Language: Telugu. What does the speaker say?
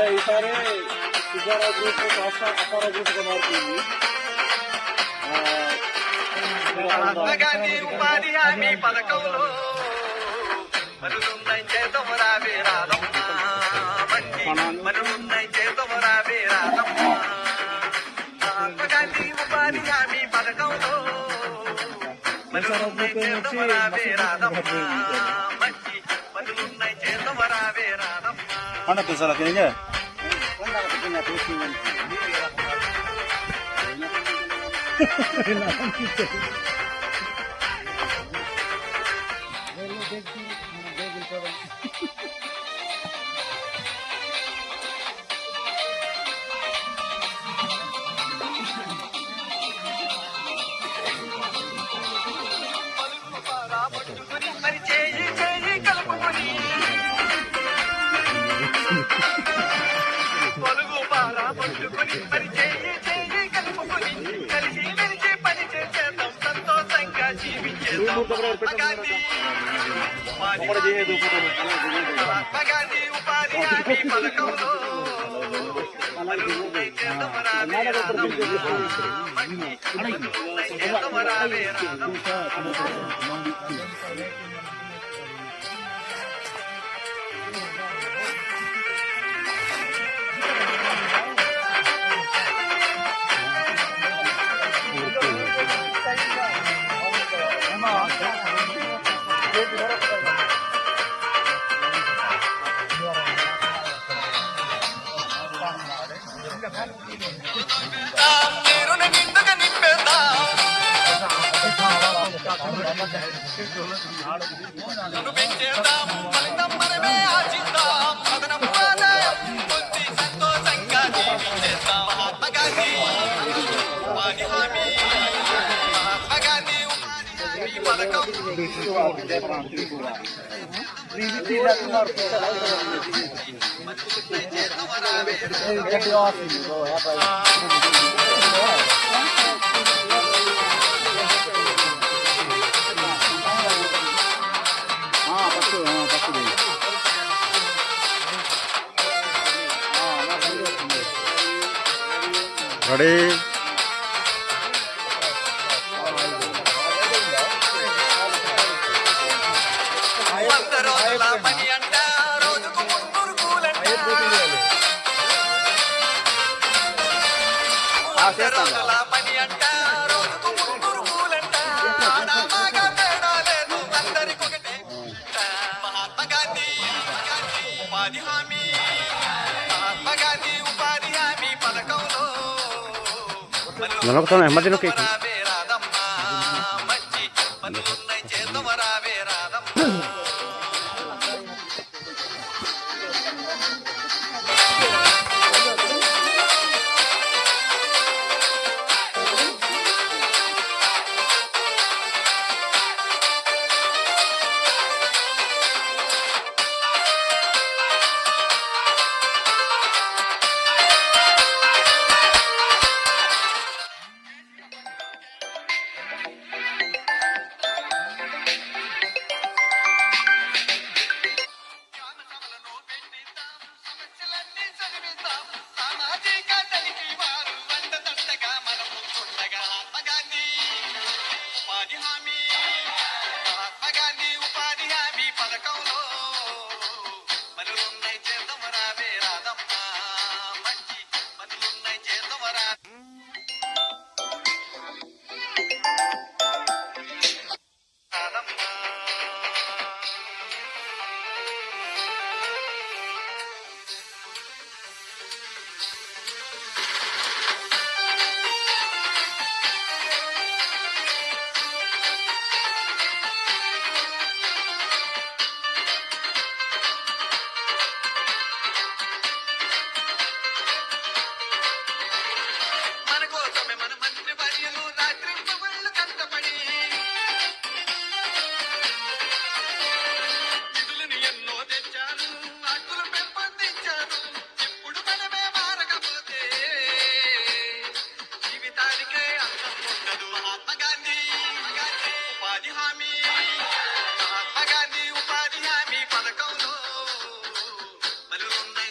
ఈసారి సుబ్బారావు గ్రూప్ అప్పారావు గ్రూప్ గా మారుతుంది. ఉపాధి హామీ పథకంలో మరుగున్నాయి చేతం రావే రాదమ్మ మరుగున్నాయి చేతం రావే రాదమ్మ గాంధీ ఉపాధి హామీ పథకంలో మరుగున్నాయి చేతం రావే రాదమ్మ మరుగున్నాయి చేతం రావే రాదమ్మ. మరి చేయి చేయి కలుపుకొని పలుగు పారా పట్టుకొని మరి చేయి చేయి కలుపుకొని కలిసి మెలిసి పని చేసేద్దాం సంతోషంగా జీవించేద్దాం. గాంధీ ఉపాధి హామీ పథకంలో చేద్దాం రావే రాదమ్మ. నీరుని నిండుగా నింపేద్దాం పెంచేద్దాం ఫలితం మనమే ఆశిద్దాం అదనపు ఆదాయం పొంది సంతోషంగా జీవించేద్దాం. మహాత్మా గాంధీ ఉపాధి హామీ మహాత్మా గాంధీ ఉపాధి హామీ పథకం రెడీ వంద రోజుల పని అంట రోజుకు 300 కూలంట 100 రోజుల పని అంట రోజుకు 300 కూలంట ఆడమాగా తేడా లేదు అందరికొకటే. మహాత్మా గాంధీ ఉపాధి హామీ మహాత్మా గాంధీ ఉపాధి హామీ పథకంలో రావే రాదమ్మ మంచి పనులున్నాయి చేద్దాం రావే రాదమ్మ. బలుందా